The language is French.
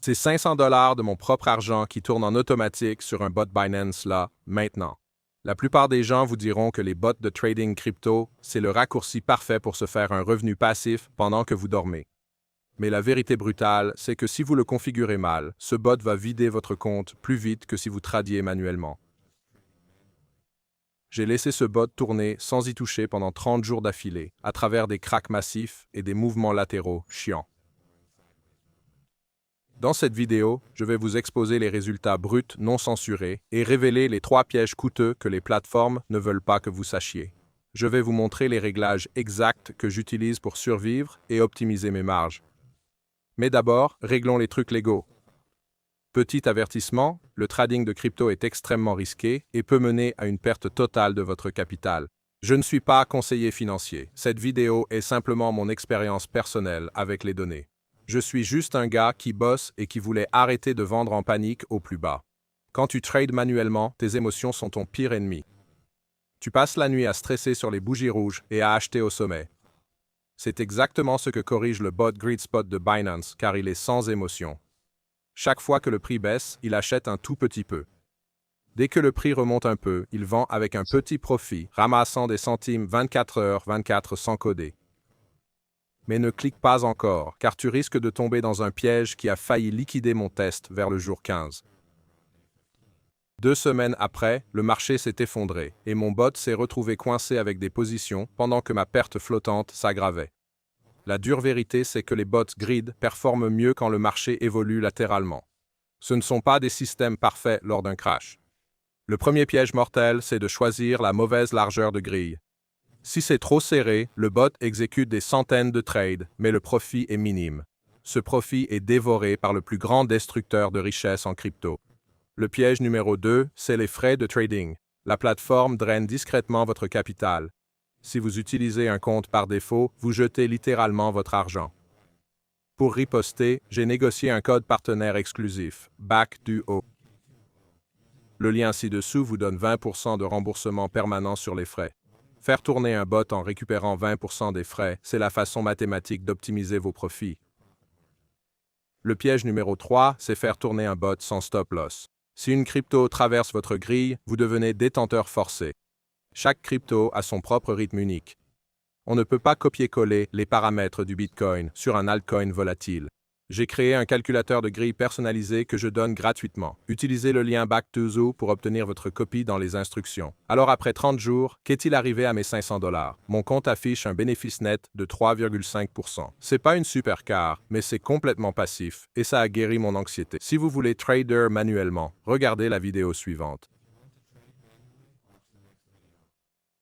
C'est 500 $ de mon propre argent qui tourne en automatique sur un bot Binance là, maintenant. La plupart des gens vous diront que les bots de trading crypto, c'est le raccourci parfait pour se faire un revenu passif pendant que vous dormez. Mais la vérité brutale, c'est que si vous le configurez mal, ce bot va vider votre compte plus vite que si vous tradiez manuellement. J'ai laissé ce bot tourner sans y toucher pendant 30 jours d'affilée, à travers des cracks massifs et des mouvements latéraux chiants. Dans cette vidéo, je vais vous exposer les résultats bruts non censurés et révéler les 3 pièges coûteux que les plateformes ne veulent pas que vous sachiez. Je vais vous montrer les réglages exacts que j'utilise pour survivre et optimiser mes marges. Mais d'abord, réglons les trucs légaux. Petit avertissement, le trading de crypto est extrêmement risqué et peut mener à une perte totale de votre capital. Je ne suis pas conseiller financier. Cette vidéo est simplement mon expérience personnelle avec les données. Je suis juste un gars qui bosse et qui voulait arrêter de vendre en panique au plus bas. Quand tu trades manuellement, tes émotions sont ton pire ennemi. Tu passes la nuit à stresser sur les bougies rouges et à acheter au sommet. C'est exactement ce que corrige le bot GreedSpot de Binance car il est sans émotion. Chaque fois que le prix baisse, il achète un tout petit peu. Dès que le prix remonte un peu, il vend avec un petit profit, ramassant des centimes 24h/24 sans coder. Mais ne clique pas encore, car tu risques de tomber dans un piège qui a failli liquider mon test vers le jour 15. 2 semaines après, le marché s'est effondré, et mon bot s'est retrouvé coincé avec des positions pendant que ma perte flottante s'aggravait. La dure vérité, c'est que les bots grid performent mieux quand le marché évolue latéralement. Ce ne sont pas des systèmes parfaits lors d'un crash. Le premier piège mortel, c'est de choisir la mauvaise largeur de grille. Si c'est trop serré, le bot exécute des centaines de trades, mais le profit est minime. Ce profit est dévoré par le plus grand destructeur de richesse en crypto. Le piège numéro 2, c'est les frais de trading. La plateforme draine discrètement votre capital. Si vous utilisez un compte par défaut, vous jetez littéralement votre argent. Pour riposter, j'ai négocié un code partenaire exclusif, BACK-DUO. Le lien ci-dessous vous donne 20% de remboursement permanent sur les frais. Faire tourner un bot en récupérant 20% des frais, c'est la façon mathématique d'optimiser vos profits. Le piège numéro 3, c'est faire tourner un bot sans stop loss. Si une crypto traverse votre grille, vous devenez détenteur forcé. Chaque crypto a son propre rythme unique. On ne peut pas copier-coller les paramètres du Bitcoin sur un altcoin volatile. J'ai créé un calculateur de grille personnalisé que je donne gratuitement. Utilisez le lien Back2Zoo pour obtenir votre copie dans les instructions. Alors après 30 jours, qu'est-il arrivé à mes 500 $? Mon compte affiche un bénéfice net de 3,5%. C'est pas une supercar, mais c'est complètement passif et ça a guéri mon anxiété. Si vous voulez trader manuellement, regardez la vidéo suivante.